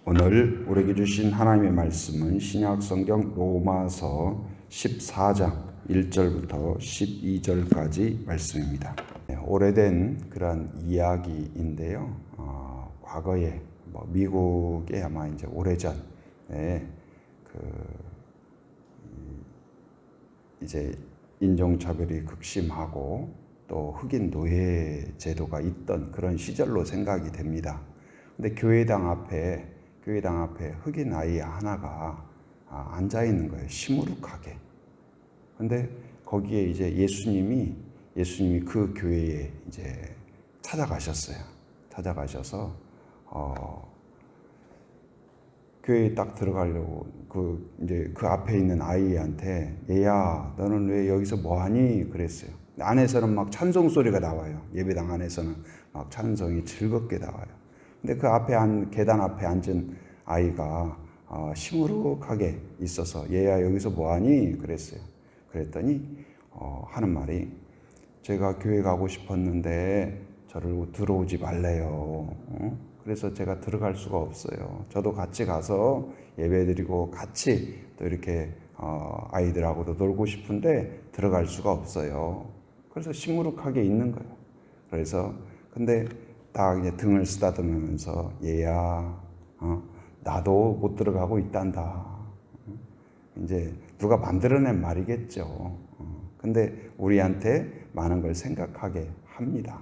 오늘 우리에게 주신 하나님의 말씀은 신약 성경 로마서 14장 1절부터 12절까지 말씀입니다. 오래된 그런 이야기인데요. 과거에 미국에 아마 이제 오래전에 이제 인종차별이 극심하고 또 흑인 노예 제도가 있던 그런 시절로 생각이 됩니다. 근데 교회당 앞에 흑인 아이 하나가 앉아 있는 거예요. 시무룩하게. 근데 거기에 이제 예수님이 그 교회에 이제 찾아가셨어요. 찾아가셔서 교회에 딱 들어가려고 이제 그 앞에 있는 아이한테 얘야 너는 왜 여기서 뭐하니 그랬어요. 안에서는 막 찬송 소리가 나와요. 예배당 안에서는 막 찬송이 즐겁게 나와요. 근데 그 계단 앞에 앉은 아이가 시무룩하게 있어서 얘야 여기서 뭐하니 그랬어요. 그랬더니 하는 말이 제가 교회 가고 싶었는데 저를 들어오지 말래요. 그래서 제가 들어갈 수가 없어요. 저도 같이 가서 예배드리고 같이 또 이렇게 아이들하고도 놀고 싶은데 들어갈 수가 없어요. 그래서 시무룩하게 있는 거예요. 그래서 근데 딱 이제 등을 쓰다듬으면서 얘야 나도 못 들어가고 있단다. 이제 누가 만들어낸 말이겠죠. 근데 우리한테 많은 걸 생각하게 합니다.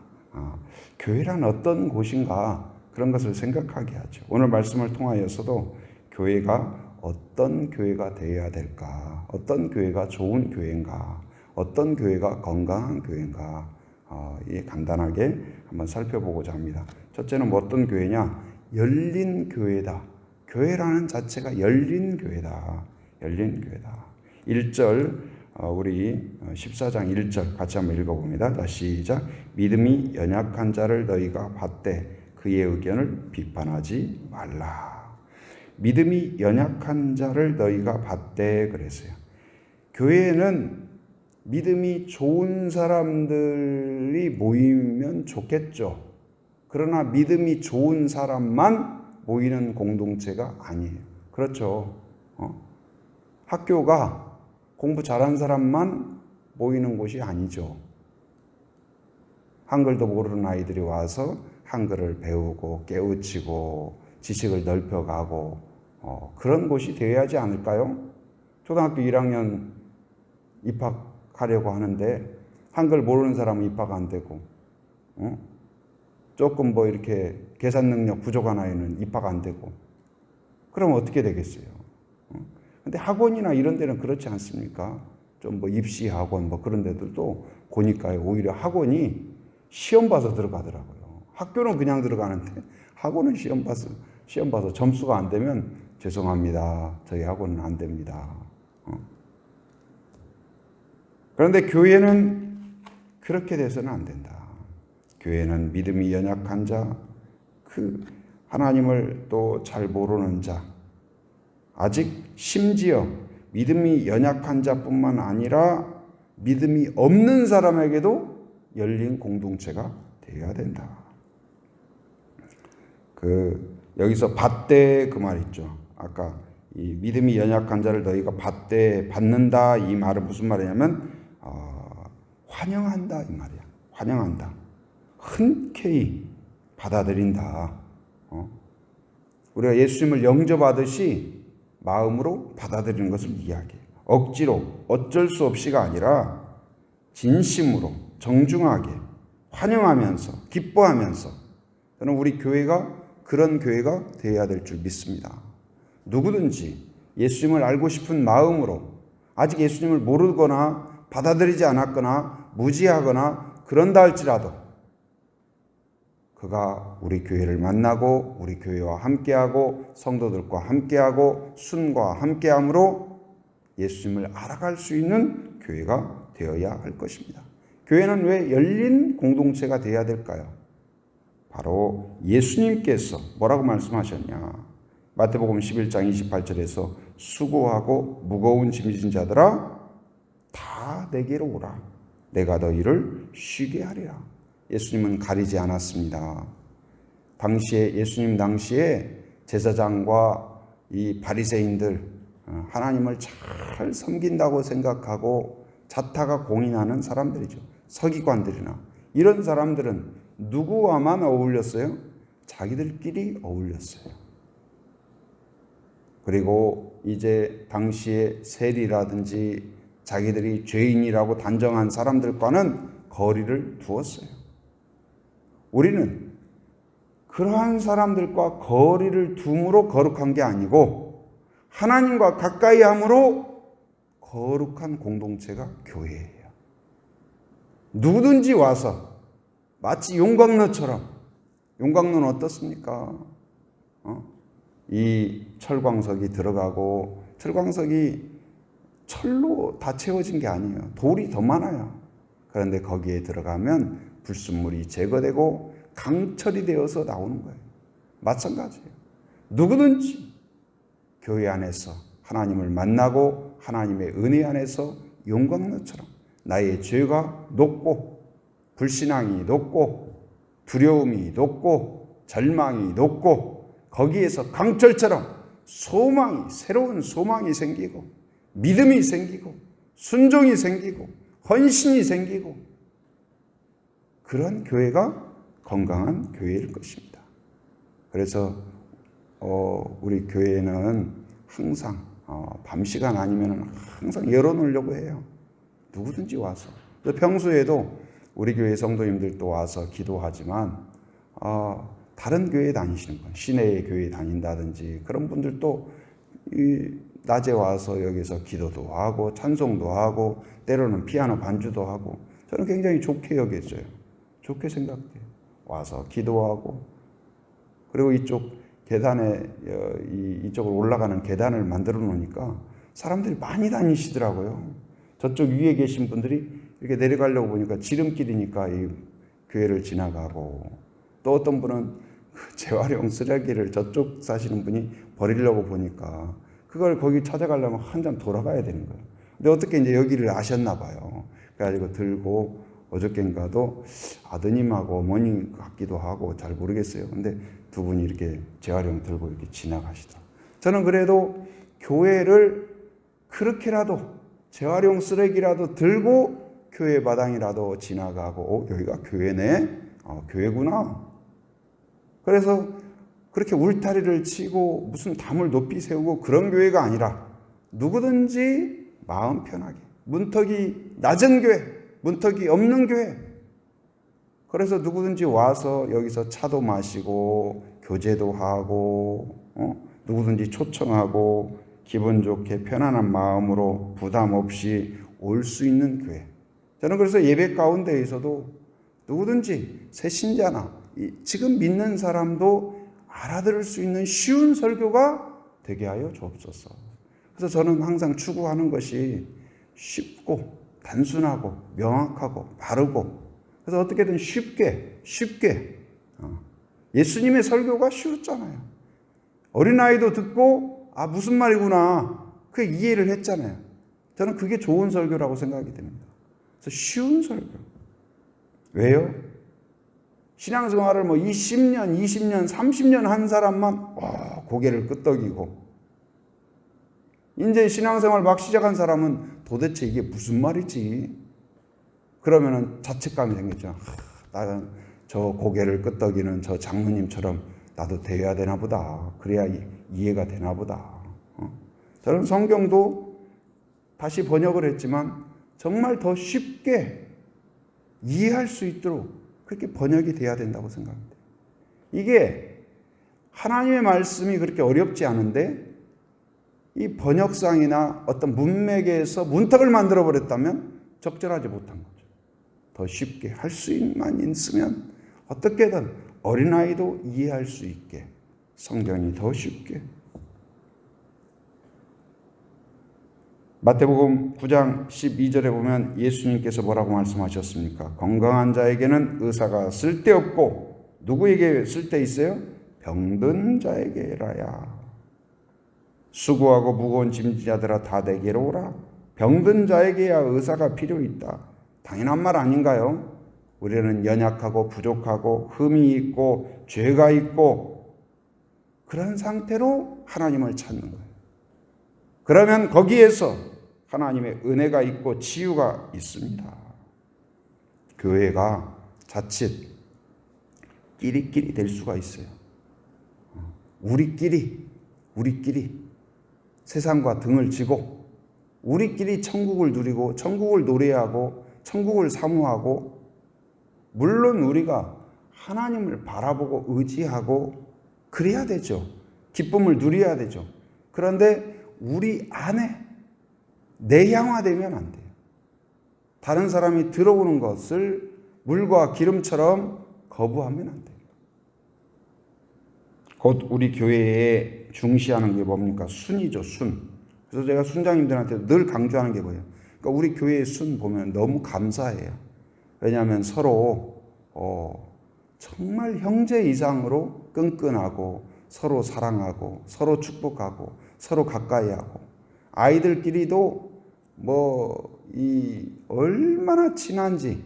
교회란 어떤 곳인가 그런 것을 생각하게 하죠. 오늘 말씀을 통하여서도 교회가 어떤 교회가 되어야 될까? 어떤 교회가 좋은 교회인가? 어떤 교회가 건강한 교회인가? 간단하게 한번 살펴보고자 합니다. 첫째는 어떤 교회냐? 열린 교회다. 교회라는 자체가 열린 교회다. 열린 교회다. 1절 우리 14장 1절 같이 한번 읽어봅니다. 자, 시작. 믿음이 연약한 자를 너희가 받되 그의 의견을 비판하지 말라. 믿음이 연약한 자를 너희가 받되 그랬어요. 교회에는 믿음이 좋은 사람들이 모이면 좋겠죠. 그러나 믿음이 좋은 사람만 모이는 공동체가 아니에요. 그렇죠. 학교가 공부 잘한 사람만 모이는 곳이 아니죠. 한글도 모르는 아이들이 와서 한글을 배우고 깨우치고 지식을 넓혀가고 그런 곳이 되어야 하지 않을까요? 초등학교 1학년 입학하려고 하는데 한글 모르는 사람은 입학 안 되고 조금 이렇게 계산 능력 부족한 아이는 입학 안 되고 그럼 어떻게 되겠어요? 근데 학원이나 이런 데는 그렇지 않습니까? 좀 입시 학원 그런 데들도 보니까요. 오히려 학원이 시험 봐서 들어가더라고요. 학교는 그냥 들어가는데 학원은 시험 봐서 점수가 안 되면 죄송합니다. 저희 학원은 안 됩니다. 그런데 교회는 그렇게 돼서는 안 된다. 교회는 믿음이 연약한 자, 하나님을 또 잘 모르는 자, 아직 심지어 믿음이 연약한 자뿐만 아니라 믿음이 없는 사람에게도 열린 공동체가 되어야 된다. 여기서 받되 그 말 있죠. 아까 이 믿음이 연약한 자를 너희가 받는다 이 말은 무슨 말이냐면 환영한다 이 말이야. 환영한다. 흔쾌히 받아들인다. 우리가 예수님을 영접하듯이 마음으로 받아들이는 것을 이야기해요. 억지로 어쩔 수 없이가 아니라 진심으로 정중하게 환영하면서 기뻐하면서 저는 우리 교회가 그런 교회가 되어야 될 줄 믿습니다. 누구든지 예수님을 알고 싶은 마음으로 아직 예수님을 모르거나 받아들이지 않았거나 무지하거나 그런다 할지라도 그가 우리 교회를 만나고 우리 교회와 함께하고 성도들과 함께하고 순과 함께함으로 예수님을 알아갈 수 있는 교회가 되어야 할 것입니다. 교회는 왜 열린 공동체가 되어야 될까요? 바로 예수님께서 뭐라고 말씀하셨냐? 마태복음 11장 28절에서 수고하고 무거운 짐진 자들아 다 내게로 오라. 내가 너희를 쉬게 하리라. 예수님은 가리지 않았습니다. 예수님 당시에 제사장과 이 바리새인들 하나님을 잘 섬긴다고 생각하고 자타가 공인하는 사람들이죠. 서기관들이나 이런 사람들은 누구와만 어울렸어요? 자기들끼리 어울렸어요. 그리고 이제 당시에 세리라든지 자기들이 죄인이라고 단정한 사람들과는 거리를 두었어요. 우리는 그러한 사람들과 거리를 둠으로 거룩한 게 아니고 하나님과 가까이 함으로 거룩한 공동체가 교회예요. 누구든지 와서 마치 용광로처럼, 용광로는 어떻습니까? 이 철광석이 들어가고, 철광석이 철로 다 채워진 게 아니에요. 돌이 더 많아요. 그런데 거기에 들어가면 불순물이 제거되고 강철이 되어서 나오는 거예요. 마찬가지예요. 누구든지 교회 안에서 하나님을 만나고 하나님의 은혜 안에서 용광로처럼 나의 죄가 높고 불신앙이 높고 두려움이 높고 절망이 높고 거기에서 강철처럼 소망이, 새로운 소망이 생기고 믿음이 생기고 순종이 생기고 헌신이 생기고 그런 교회가 건강한 교회일 것입니다. 그래서 우리 교회는 항상 밤 시간 아니면 항상 열어놓으려고 해요. 누구든지 와서. 평소에도 우리 교회 성도님들도 와서 기도하지만 다른 교회 다니시는 분, 시내의 교회 다닌다든지 그런 분들도 낮에 와서 여기서 기도도 하고 찬송도 하고 때로는 피아노 반주도 하고 저는 굉장히 좋게 여겨져요. 좋게 생각해요. 와서 기도하고 그리고 이쪽 계단에 이쪽으로 올라가는 계단을 만들어 놓으니까 사람들이 많이 다니시더라고요. 저쪽 위에 계신 분들이 이렇게 내려가려고 보니까 지름길이니까 이 교회를 지나가고 또 어떤 분은 재활용 쓰레기를 저쪽 사시는 분이 버리려고 보니까 그걸 거기 찾아가려면 한참 돌아가야 되는 거예요. 근데 어떻게 이제 여기를 아셨나 봐요. 그래가지고 들고 어저께인가도 아드님하고 어머니 같기도 하고 잘 모르겠어요. 근데 두 분이 이렇게 재활용 들고 이렇게 지나가시더라고요. 저는 그래도 교회를 그렇게라도 재활용 쓰레기라도 들고 교회 마당이라도 지나가고 여기가 교회네? 교회구나. 그래서 그렇게 울타리를 치고 무슨 담을 높이 세우고 그런 교회가 아니라 누구든지 마음 편하게 문턱이 낮은 교회, 문턱이 없는 교회. 그래서 누구든지 와서 여기서 차도 마시고 교제도 하고 누구든지 초청하고 기분 좋게 편안한 마음으로 부담 없이 올 수 있는 교회. 저는 그래서 예배 가운데에서도 누구든지 새 신자나 지금 믿는 사람도 알아들을 수 있는 쉬운 설교가 되게 하여 주옵소서. 그래서 저는 항상 추구하는 것이 쉽고 단순하고 명확하고 바르고 그래서 어떻게든 쉽게 예수님의 설교가 쉬웠잖아요. 어린아이도 듣고 무슨 말이구나 그 이해를 했잖아요. 저는 그게 좋은 설교라고 생각이 됩니다. 그래서 쉬운 설교. 왜요? 신앙생활을 10년, 20년, 30년 한 사람만 고개를 끄덕이고 이제 신앙생활 막 시작한 사람은 도대체 이게 무슨 말이지? 그러면은 자책감이 생기죠. 나는 저 고개를 끄덕이는 저 장로님처럼 나도 되어야 되나 보다. 그래야 이해가 되나 보다. 저는 성경도 다시 번역을 했지만 정말 더 쉽게 이해할 수 있도록 그렇게 번역이 돼야 된다고 생각합니다. 이게 하나님의 말씀이 그렇게 어렵지 않은데 이 번역상이나 어떤 문맥에서 문턱을 만들어 버렸다면 적절하지 못한 거죠. 더 쉽게 할 수만 있으면 어떻게든 어린아이도 이해할 수 있게 성경이 더 쉽게. 마태복음 9장 12절에 보면 예수님께서 뭐라고 말씀하셨습니까? 건강한 자에게는 의사가 쓸데없고 누구에게 쓸데 있어요? 병든 자에게라야. 수고하고 무거운 짐자들아 다 내게로 오라. 병든 자에게야 의사가 필요 있다. 당연한 말 아닌가요? 우리는 연약하고 부족하고 흠이 있고 죄가 있고 그런 상태로 하나님을 찾는 거예요. 그러면 거기에서 하나님의 은혜가 있고 치유가 있습니다. 교회가 자칫 끼리끼리 될 수가 있어요. 우리끼리 세상과 등을 지고 우리끼리 천국을 누리고 천국을 노래하고 천국을 사모하고, 물론 우리가 하나님을 바라보고 의지하고 그래야 되죠. 기쁨을 누려야 되죠. 그런데 우리 안에 내향화되면 안 돼요. 다른 사람이 들어오는 것을 물과 기름처럼 거부하면 안 돼요. 곧 우리 교회에 중시하는 게 뭡니까? 순이죠, 순. 그래서 제가 순장님들한테 늘 강조하는 게 뭐예요? 그러니까 우리 교회의 순 보면 너무 감사해요. 왜냐하면 서로 정말 형제 이상으로 끈끈하고 서로 사랑하고 서로 축복하고 서로 가까이하고, 아이들끼리도 얼마나 친한지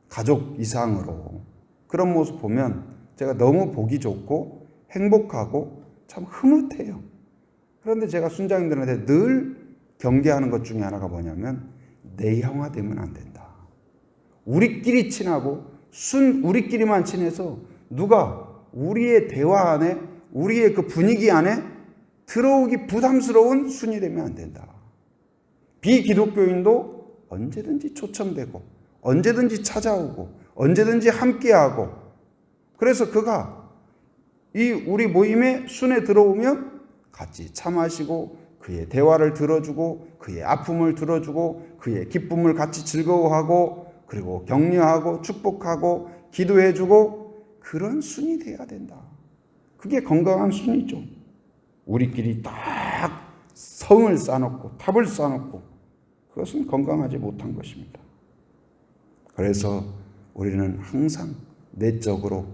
가족 이상으로 그런 모습 보면 제가 너무 보기 좋고 행복하고 참 흐뭇해요. 그런데 제가 순장님들한테 늘 경계하는 것 중에 하나가 뭐냐면 내향화되면 안 된다. 우리끼리 친하고 우리끼리만 친해서 누가 우리의 대화 안에 우리의 그 분위기 안에 들어오기 부담스러운 순이 되면 안 된다. 비기독교인도 언제든지 초청되고 언제든지 찾아오고 언제든지 함께하고, 그래서 그가 우리 모임에 순에 들어오면 같이 차 마시고 그의 대화를 들어주고 그의 아픔을 들어주고 그의 기쁨을 같이 즐거워하고 그리고 격려하고 축복하고 기도해주고, 그런 순이 돼야 된다. 그게 건강한 순이죠. 우리끼리 딱 성을 쌓아놓고 탑을 쌓아놓고 그것은 건강하지 못한 것입니다. 그래서 우리는 항상 내적으로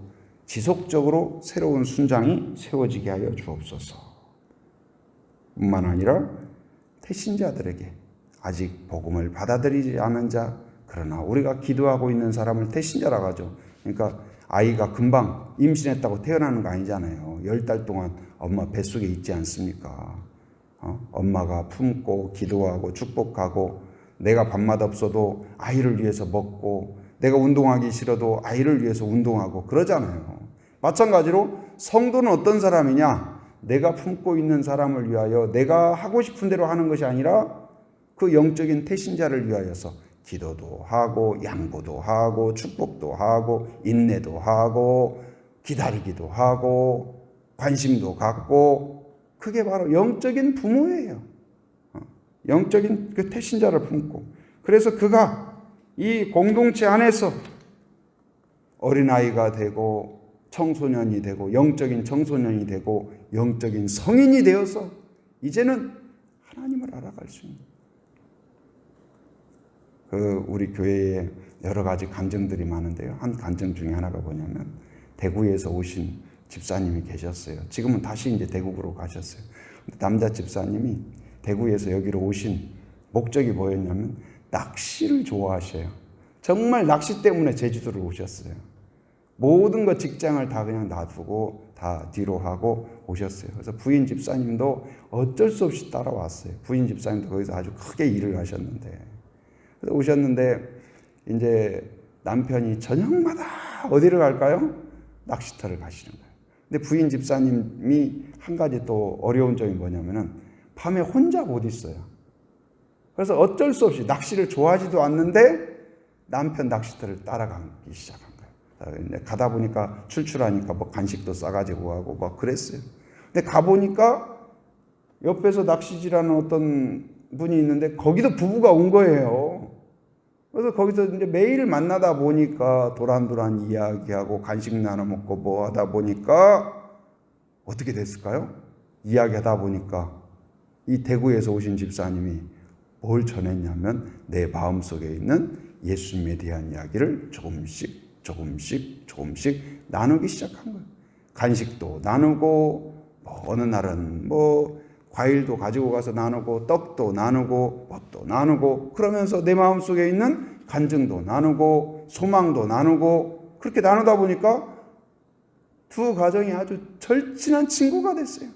지속적으로 새로운 순장이 세워지게 하여 주옵소서. 뿐만 아니라 태신자들에게 아직 복음을 받아들이지 않은 자, 그러나 우리가 기도하고 있는 사람을 태신자라고 하죠. 그러니까 아이가 금방 임신했다고 태어나는 거 아니잖아요. 10달 동안 엄마 뱃속에 있지 않습니까? 엄마가 품고 기도하고 축복하고, 내가 밥맛 없어도 아이를 위해서 먹고, 내가 운동하기 싫어도 아이를 위해서 운동하고 그러잖아요. 마찬가지로 성도는 어떤 사람이냐? 내가 품고 있는 사람을 위하여 내가 하고 싶은 대로 하는 것이 아니라 그 영적인 태신자를 위하여서 기도도 하고 양보도 하고 축복도 하고 인내도 하고 기다리기도 하고 관심도 갖고, 그게 바로 영적인 부모예요. 영적인 그 태신자를 품고, 그래서 그가 이 공동체 안에서 어린아이가 되고 청소년이 되고 영적인 청소년이 되고 영적인 성인이 되어서 이제는 하나님을 알아갈 수 있는, 우리 교회에 여러 가지 간증들이 많은데요. 한 간증 중에 하나가 뭐냐면 대구에서 오신 집사님이 계셨어요. 지금은 다시 이제 대구로 가셨어요. 남자 집사님이 대구에서 여기로 오신 목적이 뭐였냐면 낚시를 좋아하셔요. 정말 낚시 때문에 제주도를 오셨어요. 모든 것 직장을 다 그냥 놔두고 다 뒤로 하고 오셨어요. 그래서 부인 집사님도 어쩔 수 없이 따라왔어요. 부인 집사님도 거기서 아주 크게 일을 하셨는데, 그래서 오셨는데 이제 남편이 저녁마다 어디를 갈까요? 낚시터를 가시는 거예요. 근데 부인 집사님이 한 가지 또 어려운 점이 뭐냐면은 밤에 혼자 못 있어요. 그래서 어쩔 수 없이 낚시를 좋아하지도 않는데 남편 낚시터를 따라가기 시작한 거예요. 가다 보니까 출출하니까 뭐 간식도 싸가지고 가고 막 그랬어요. 근데 가보니까 옆에서 낚시질하는 어떤 분이 있는데 거기도 부부가 온 거예요. 그래서 거기서 이제 매일 만나다 보니까 도란도란 이야기하고 간식 나눠 먹고 뭐 하다 보니까 어떻게 됐을까요? 이야기하다 보니까 이 대구에서 오신 집사님이 뭘 전했냐면 내 마음속에 있는 예수님에 대한 이야기를 조금씩 나누기 시작한 거예요. 간식도 나누고 어느 날은 과일도 가지고 가서 나누고 떡도 나누고 뭣도 나누고, 그러면서 내 마음속에 있는 간증도 나누고 소망도 나누고, 그렇게 나누다 보니까 두 가정이 아주 절친한 친구가 됐어요.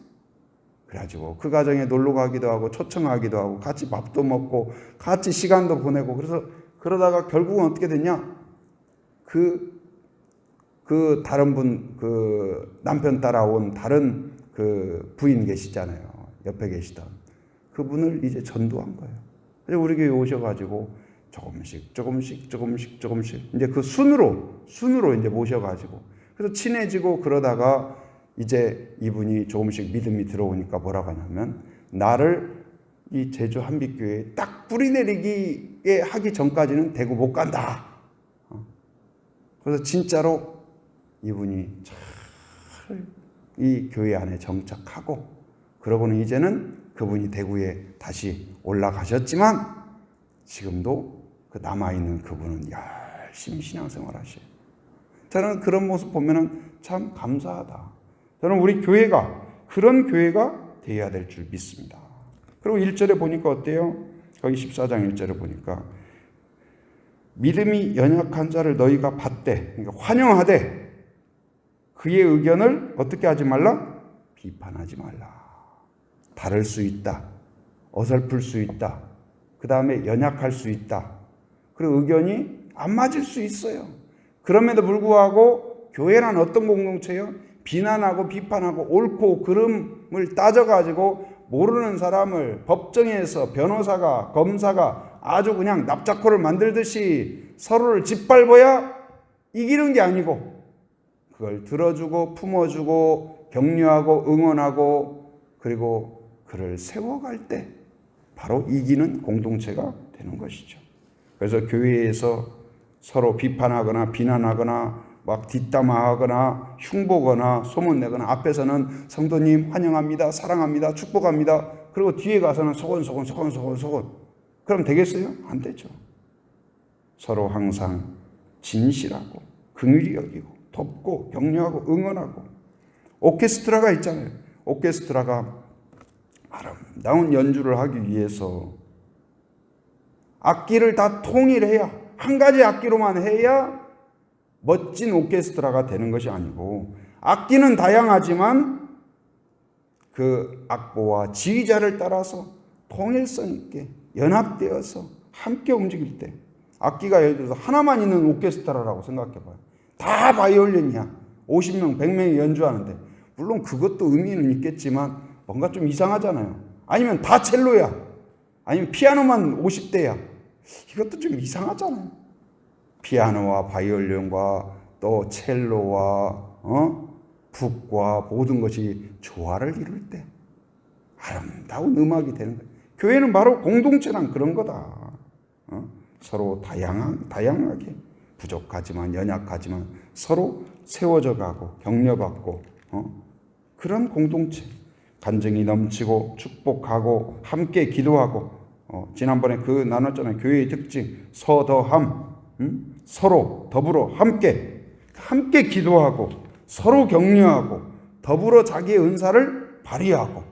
그래가지고 그 가정에 놀러 가기도 하고 초청하기도 하고 같이 밥도 먹고 같이 시간도 보내고 그래서 그러다가 결국은 어떻게 됐냐? 그 다른 분, 그 남편 따라온 다른 그 부인 계시잖아요. 옆에 계시던 그분을 이제 전도한 거예요. 그래서 우리 교회 오셔가지고 조금씩 이제 그 순으로 이제 모셔가지고 그래서 친해지고 그러다가 이제 이분이 조금씩 믿음이 들어오니까 뭐라고 하냐면 나를 이 제주 한빛교회에 딱 뿌리 내리기에 하기 전까지는 대구 못 간다. 그래서 진짜로 이분이 잘 이 교회 안에 정착하고 그러고는 이제는 그분이 대구에 다시 올라가셨지만 지금도 그 남아있는 그분은 열심히 신앙생활 하셔요. 저는 그런 모습 보면은 참 감사하다. 저는 우리 교회가 그런 교회가 되어야 될 줄 믿습니다. 그리고 1절에 보니까 어때요? 거기 14장 1절에 보니까 믿음이 연약한 자를 너희가 받되, 그러니까 환영하되 그의 의견을 어떻게 하지 말라? 비판하지 말라. 다를 수 있다. 어설플 수 있다. 그 다음에 연약할 수 있다. 그리고 의견이 안 맞을 수 있어요. 그럼에도 불구하고 교회란 어떤 공동체요? 비난하고 비판하고 옳고 그름을 따져가지고 모르는 사람을 법정에서 변호사가 검사가 아주 그냥 납작코를 만들듯이 서로를 짓밟아야 이기는 게 아니고 그걸 들어주고 품어주고 격려하고 응원하고 그리고 그를 세워갈 때 바로 이기는 공동체가 되는 것이죠. 그래서 교회에서 서로 비판하거나 비난하거나 막 뒷담화하거나 흉보거나 소문내거나 앞에서는 성도님 환영합니다, 사랑합니다, 축복합니다. 그리고 뒤에 가서는 소곤소곤 그럼 되겠어요? 안 되죠. 서로 항상 진실하고 긍휼히 여기고 돕고 격려하고 응원하고 오케스트라가 있잖아요. 오케스트라가 아름다운 연주를 하기 위해서 악기를 다 통일해야 한 가지 악기로만 해야 멋진 오케스트라가 되는 것이 아니고 악기는 다양하지만 그 악보와 지휘자를 따라서 통일성 있게 연합되어서 함께 움직일 때 악기가 예를 들어서 하나만 있는 오케스트라라고 생각해봐요. 다 바이올린이야. 50명, 100명이 연주하는데 물론 그것도 의미는 있겠지만 뭔가 좀 이상하잖아요. 아니면 다 첼로야. 아니면 피아노만 50대야. 이것도 좀 이상하잖아요. 피아노와 바이올린과 또 첼로와 북과 모든 것이 조화를 이룰 때 아름다운 음악이 되는 거예요. 교회는 바로 공동체란 그런 거다. 서로 다양하게 부족하지만 연약하지만 서로 세워져 가고 격려받고 그런 공동체. 간증이 넘치고 축복하고 함께 기도하고 지난번에 그 나눴잖아요. 교회의 특징 서더함. 서로 더불어 함께 기도하고 서로 격려하고 더불어 자기의 은사를 발휘하고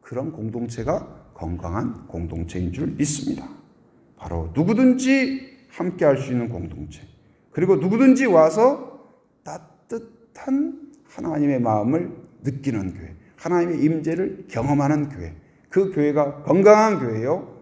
그런 공동체가 건강한 공동체인 줄 믿습니다. 바로 누구든지 함께 할 수 있는 공동체. 그리고 누구든지 와서 따뜻한 하나님의 마음을 느끼는 교회. 하나님의 임재를 경험하는 교회. 그 교회가 건강한 교회요.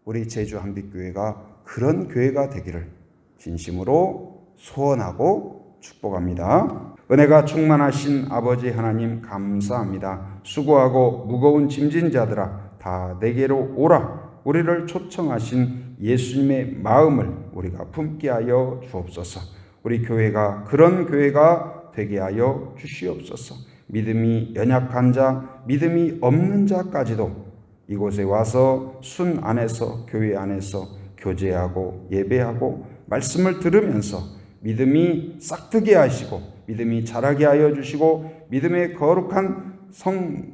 우리 제주 한빛교회가 그런 교회가 되기를 진심으로 소원하고 축복합니다. 은혜가 충만하신 아버지 하나님 감사합니다. 수고하고 무거운 짐진 자들아 다 내게로 오라. 우리를 초청하신 예수님의 마음을 우리가 품게 하여 주옵소서. 우리 교회가 그런 교회가 되게 하여 주시옵소서. 믿음이 연약한 자, 믿음이 없는 자까지도 이곳에 와서 순 안에서 교회 안에서 교제하고 예배하고 말씀을 들으면서 믿음이 싹트게 하시고 믿음이 자라게 하여 주시고 믿음의 거룩한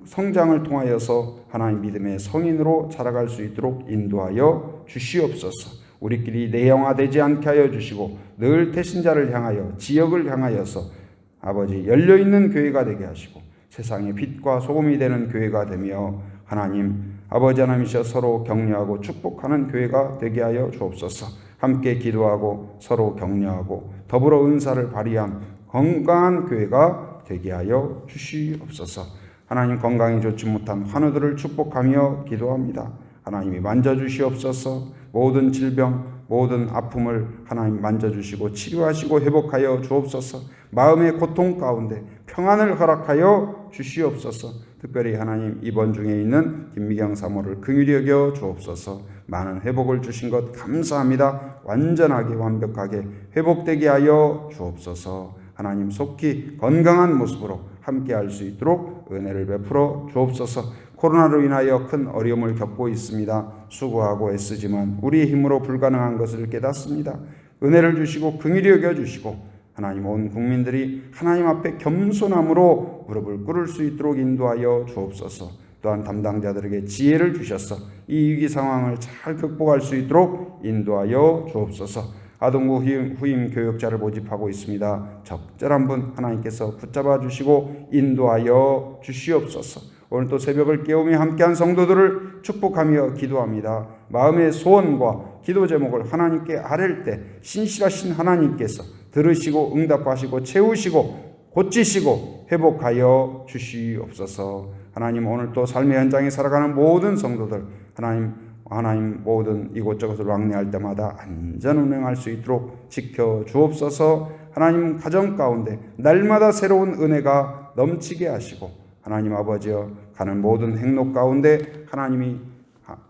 성장을 통하여서 하나님 믿음의 성인으로 자라갈 수 있도록 인도하여 주시옵소서. 우리끼리 내영화되지 않게 하여 주시고 늘 태신자를 향하여 지역을 향하여서 아버지 열려있는 교회가 되게 하시고 세상의 빛과 소금이 되는 교회가 되며 하나님 아버지 하나님이셔 서로 격려하고 축복하는 교회가 되게 하여 주옵소서. 함께 기도하고 서로 격려하고 더불어 은사를 발휘한 건강한 교회가 되게 하여 주시옵소서. 하나님, 건강이 좋지 못한 환우들을 축복하며 기도합니다. 하나님이 만져주시옵소서. 모든 질병, 모든 아픔을 하나님 만져주시고 치료하시고 회복하여 주옵소서. 마음의 고통 가운데 평안을 허락하여 주시옵소서. 특별히 하나님, 입원 중에 있는 김미경 사모를 긍휼히 여겨 주옵소서. 많은 회복을 주신 것 감사합니다. 완전하게 완벽하게 회복되게 하여 주옵소서. 하나님, 속히 건강한 모습으로 함께할 수 있도록 은혜를 베풀어 주옵소서. 코로나로 인하여 큰 어려움을 겪고 있습니다. 수고하고 애쓰지만 우리의 힘으로 불가능한 것을 깨닫습니다. 은혜를 주시고 긍휼히 여겨주시고 하나님, 온 국민들이 하나님 앞에 겸손함으로 무릎을 꿇을 수 있도록 인도하여 주옵소서. 또한 담당자들에게 지혜를 주셔서 이 위기 상황을 잘 극복할 수 있도록 인도하여 주옵소서. 아동부 후임 교육자를 모집하고 있습니다. 적절한 분 하나님께서 붙잡아 주시고 인도하여 주시옵소서. 오늘 또 새벽을 깨우며 함께한 성도들을 축복하며 기도합니다. 마음의 소원과 기도 제목을 하나님께 아뢰일 때 신실하신 하나님께서 들으시고 응답하시고 채우시고 고치시고 회복하여 주시옵소서. 하나님, 오늘 또 삶의 현장에 살아가는 모든 성도들 하나님 모든 이곳저곳을 왕래할 때마다 안전 운행할 수 있도록 지켜 주옵소서. 하나님, 가정 가운데 날마다 새로운 은혜가 넘치게 하시고 하나님 아버지여, 가는 모든 행로 가운데 하나님이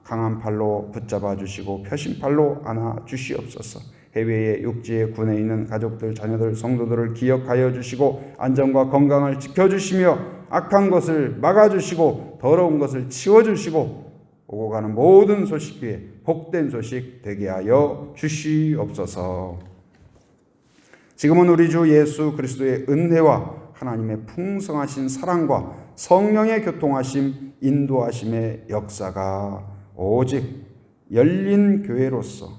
강한 팔로 붙잡아 주시고 표심팔로 안아 주시옵소서. 해외에 육지에 군에 있는 가족들, 자녀들, 성도들을 기억하여 주시고 안전과 건강을 지켜주시며 악한 것을 막아주시고 더러운 것을 치워주시고 오고 가는 모든 소식 위에 복된 소식 되게 하여 주시옵소서. 지금은 우리 주 예수 그리스도의 은혜와 하나님의 풍성하신 사랑과 성령의 교통하심, 인도하심의 역사가 오직 열린 교회로서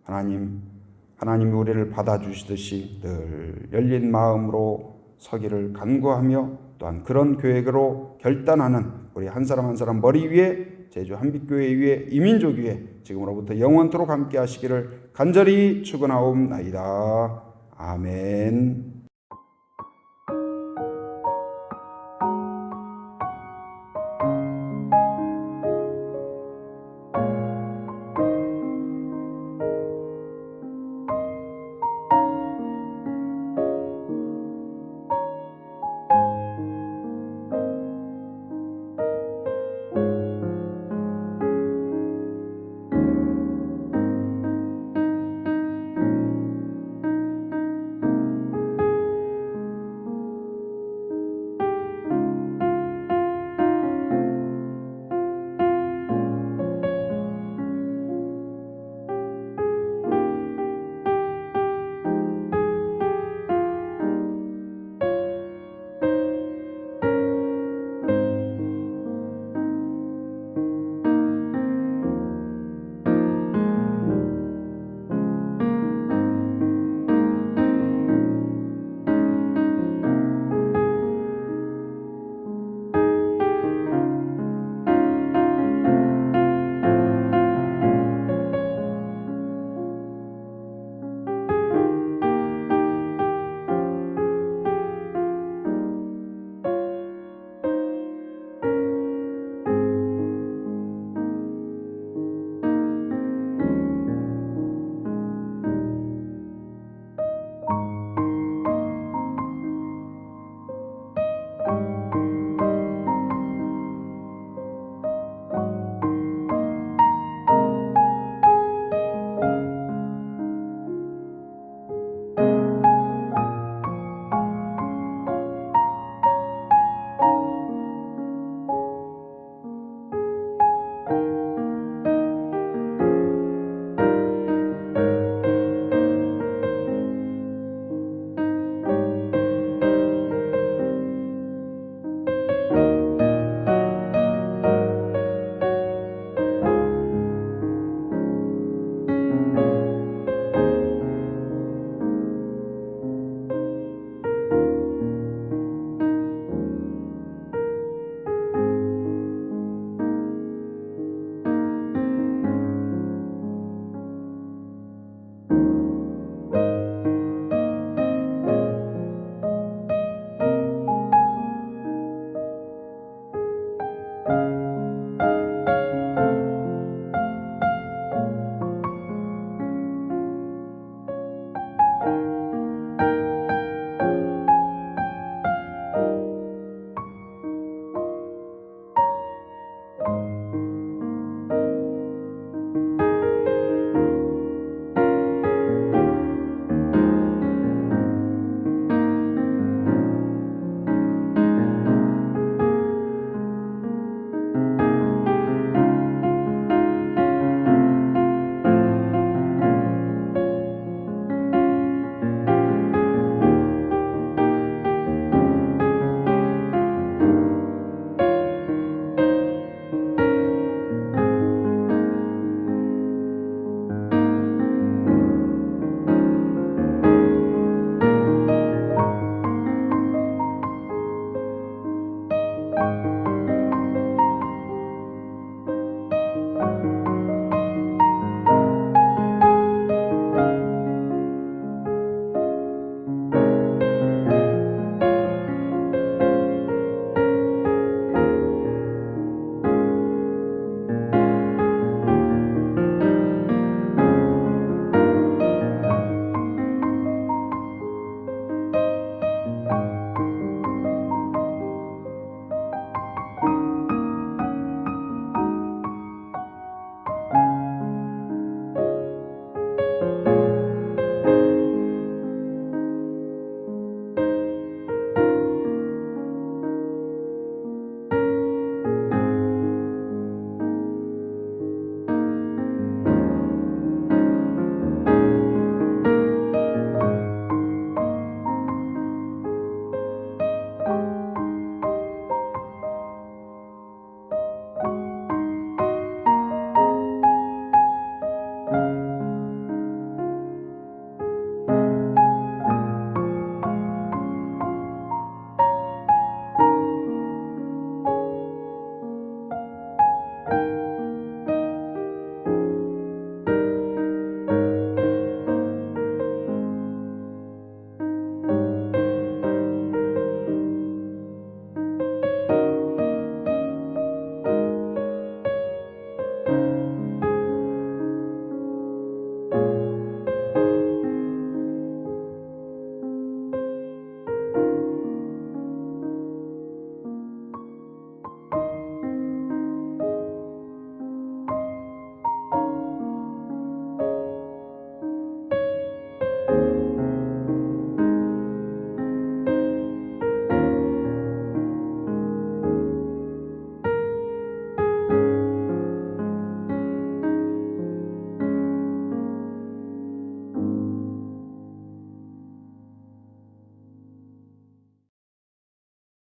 하나님이 우리를 받아주시듯이 늘 열린 마음으로 서기를 간구하며 또한 그런 교회로 결단하는 우리 한 사람 한 사람 머리 위에 제주 한빛교회 위에 이민족 위에 지금으로부터 영원토록 함께 하시기를 간절히 축원하옵나이다. 아멘.